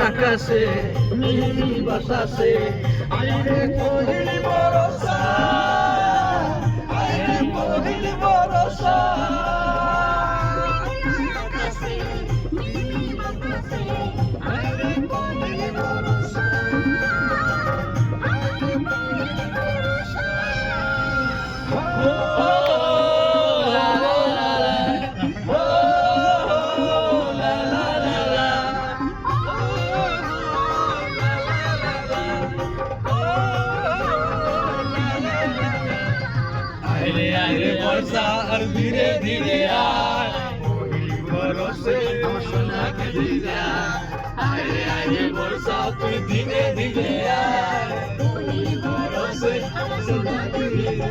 আকাশে মিহি বাতাসে আইরে কোহিল বরসা আইরে কোহিল বরসা আকাশে মিহি বাতাসে আইরে কোহিল বরসা আইরে কোহিল বরসা আইরে আইরে বর্ষা আর ধীরে ধীরে আয় কোহিল বরসে আমার সোনাকে দিয়ে আইরে আইরে বর্ষা তুই ধীরে ধীরে আয় কোহিল বরসে আমার সোনাকে দিয়ে